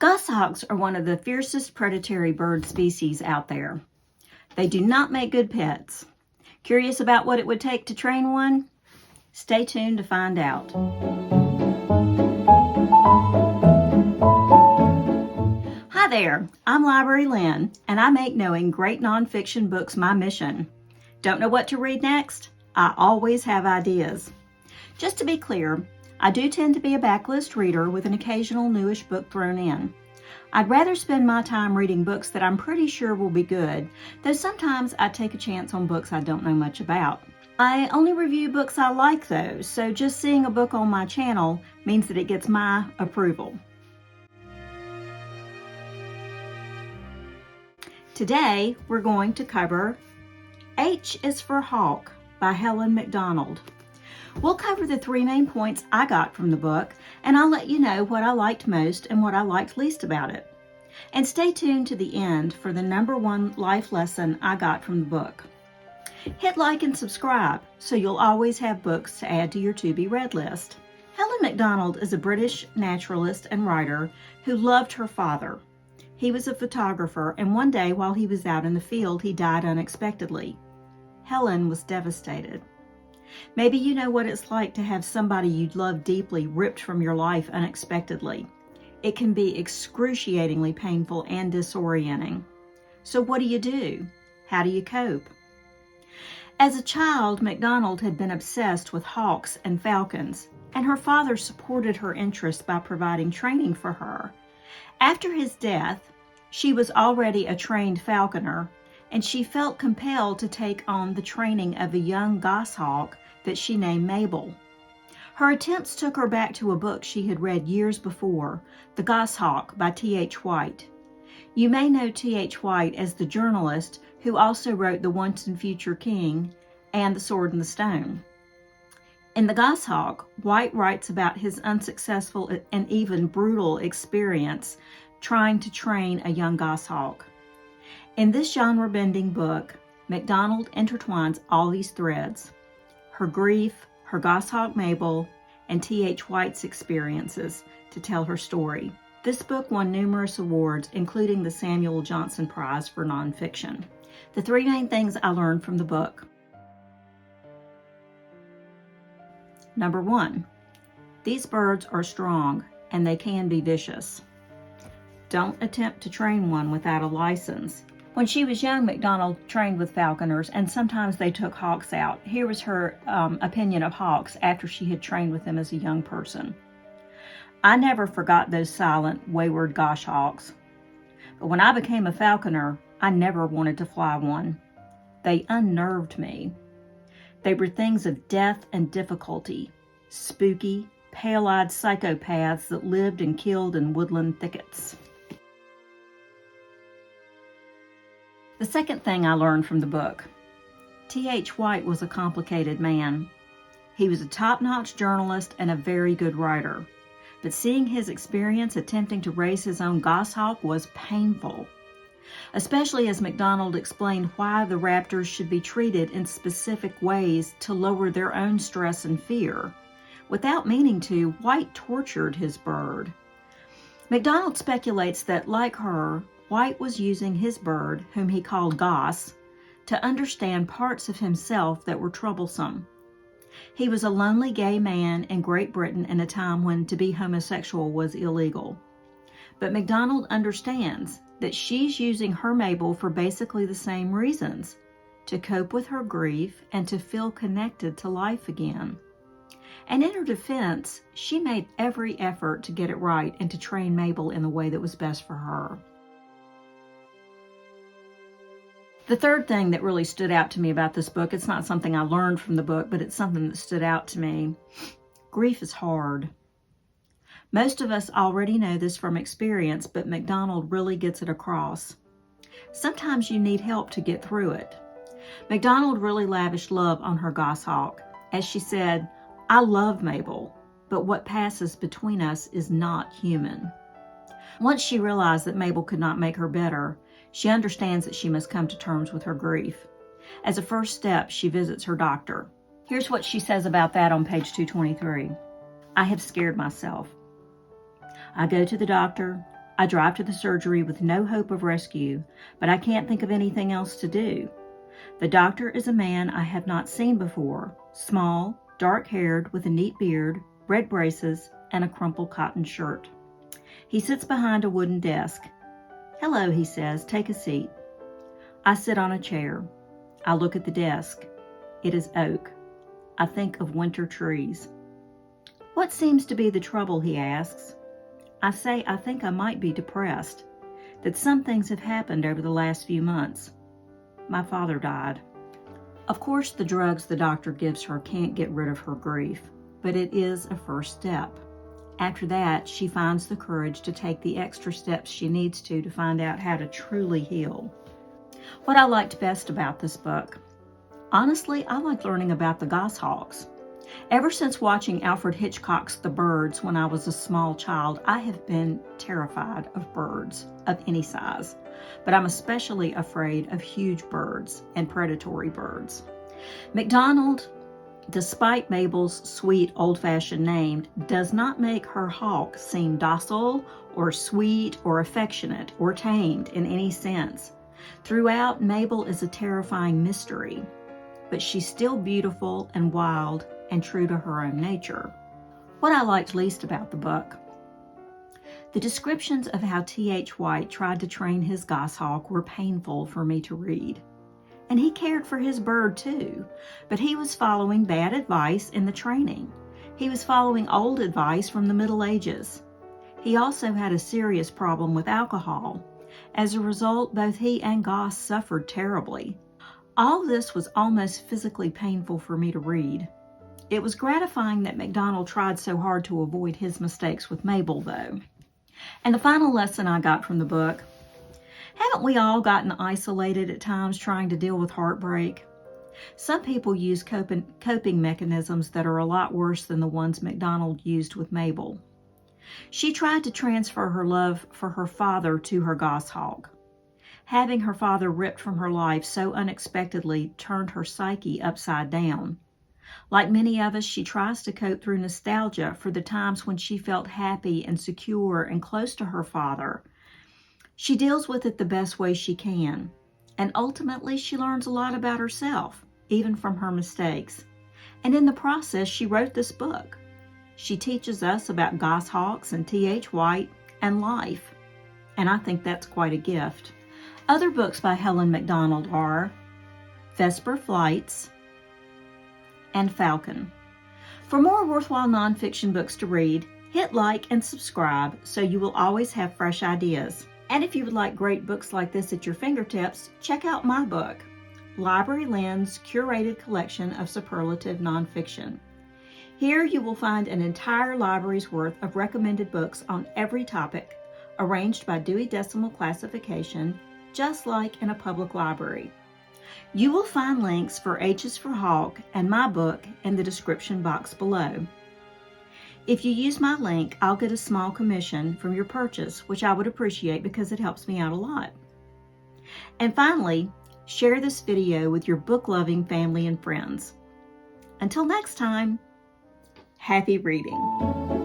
Goshawks are one of the fiercest predatory bird species out there. They do not make good pets. Curious about what it would take to train one? Stay tuned to find out. Hi there, I'm Library Lynn, and I make knowing great nonfiction books my mission. Don't know what to read next? I always have ideas. Just to be clear, I do tend to be a backlist reader with an occasional newish book thrown in. I'd rather spend my time reading books that I'm pretty sure will be good, though sometimes I take a chance on books I don't know much about. I only review books I like though, so just seeing a book on my channel means that it gets my approval. Today, we're going to cover H is for Hawk by Helen Macdonald. We'll cover the three main points I got from the book, and I'll let you know what I liked most and what I liked least about it. And stay tuned to the end for the #1 life lesson I got from the book. Hit like and subscribe so you'll always have books to add to your to-be-read list. Helen Macdonald is a British naturalist and writer who loved her father. He was a photographer, and one day while he was out in the field, he died unexpectedly. Helen was devastated. Maybe you know what it's like to have somebody you love deeply ripped from your life unexpectedly. It can be excruciatingly painful and disorienting. So what do? How do you cope? As a child, Macdonald had been obsessed with hawks and falcons, and her father supported her interest by providing training for her. After his death, she was already a trained falconer, and she felt compelled to take on the training of a young goshawk that she named Mabel. Her attempts took her back to a book she had read years before, The Goshawk by T.H. White. You may know T.H. White as the journalist who also wrote The Once and Future King and The Sword and the Stone. In The Goshawk, White writes about his unsuccessful and even brutal experience trying to train a young goshawk. In this genre-bending book, Macdonald intertwines all these threads: her grief, her goshawk Mabel, and T.H. White's experiences to tell her story. This book won numerous awards, including the Samuel Johnson Prize for Nonfiction. The three main things I learned from the book. Number 1, these birds are strong and they can be vicious. Don't attempt to train one without a license. When she was young, Macdonald trained with falconers, and sometimes they took hawks out. Here was her opinion of hawks after she had trained with them as a young person. I never forgot those silent, wayward goshawks. But when I became a falconer, I never wanted to fly one. They unnerved me. They were things of death and difficulty, spooky, pale-eyed psychopaths that lived and killed in woodland thickets. The second thing I learned from the book: T.H. White was a complicated man. He was a top-notch journalist and a very good writer, but seeing his experience attempting to raise his own goshawk was painful, especially as Macdonald explained why the raptors should be treated in specific ways to lower their own stress and fear. Without meaning to, White tortured his bird. Macdonald speculates that, like her, White was using his bird, whom he called Goss, to understand parts of himself that were troublesome. He was a lonely gay man in Great Britain in a time when to be homosexual was illegal. But Macdonald understands that she's using her Mabel for basically the same reasons: to cope with her grief and to feel connected to life again. And in her defense, she made every effort to get it right and to train Mabel in the way that was best for her. The third thing that really stood out to me about this book, it's not something I learned from the book, but it's something that stood out to me. Grief is hard. Most of us already know this from experience, but Macdonald really gets it across. Sometimes you need help to get through it. Macdonald really lavished love on her goshawk. As she said, "I love Mabel, but what passes between us is not human." Once she realized that Mabel could not make her better, she understands that she must come to terms with her grief. As a first step, she visits her doctor. Here's what she says about that on page 223. "I have scared myself. I go to the doctor, I drive to the surgery with no hope of rescue, but I can't think of anything else to do. The doctor is a man I have not seen before, small, dark-haired, with a neat beard, red braces, and a crumpled cotton shirt. He sits behind a wooden desk. "Hello," he says, "take a seat." I sit on a chair. I look at the desk. It is oak. I think of winter trees. "What seems to be the trouble?" he asks. I say I think I might be depressed, that some things have happened over the last few months. My father died. Of course, the drugs the doctor gives her can't get rid of her grief, but it is a first step. After that, she finds the courage to take the extra steps she needs to find out how to truly heal. What I liked best about this book? Honestly, I liked learning about the goshawks. Ever since watching Alfred Hitchcock's The Birds when I was a small child, I have been terrified of birds of any size, but I'm especially afraid of huge birds and predatory birds. Macdonald, despite Mabel's sweet, old-fashioned name, does not make her hawk seem docile or sweet or affectionate or tamed in any sense. Throughout, Mabel is a terrifying mystery, but she's still beautiful and wild and true to her own nature. What I liked least about the book? The descriptions of how T.H. White tried to train his goshawk were painful for me to read. And he cared for his bird too, but he was following bad advice in the training. He was following old advice from the Middle Ages. He also had a serious problem with alcohol. As a result, both he and Goss suffered terribly. All this was almost physically painful for me to read. It was gratifying that Macdonald tried so hard to avoid his mistakes with Mabel, though. And the final lesson I got from the book: haven't we all gotten isolated at times trying to deal with heartbreak? Some people use coping mechanisms that are a lot worse than the ones Macdonald used with Mabel. She tried to transfer her love for her father to her goshawk. Having her father ripped from her life so unexpectedly turned her psyche upside down. Like many of us, she tries to cope through nostalgia for the times when she felt happy and secure and close to her father. She deals with it the best way she can, and ultimately she learns a lot about herself, even from her mistakes. And in the process, she wrote this book. She teaches us about goshawks and T.H. White and life, and I think that's quite a gift. Other books by Helen Macdonald are Vesper Flights and Falcon. For more worthwhile nonfiction books to read, hit like and subscribe so you will always have fresh ideas. And if you would like great books like this at your fingertips, check out my book, Library Lynn's curated collection of superlative nonfiction. Here you will find an entire library's worth of recommended books on every topic, arranged by Dewey Decimal Classification, just like in a public library. You will find links for H is for Hawk and my book in the description box below. If you use my link, I'll get a small commission from your purchase, which I would appreciate because it helps me out a lot. And finally, share this video with your book-loving family and friends. Until next time, happy reading.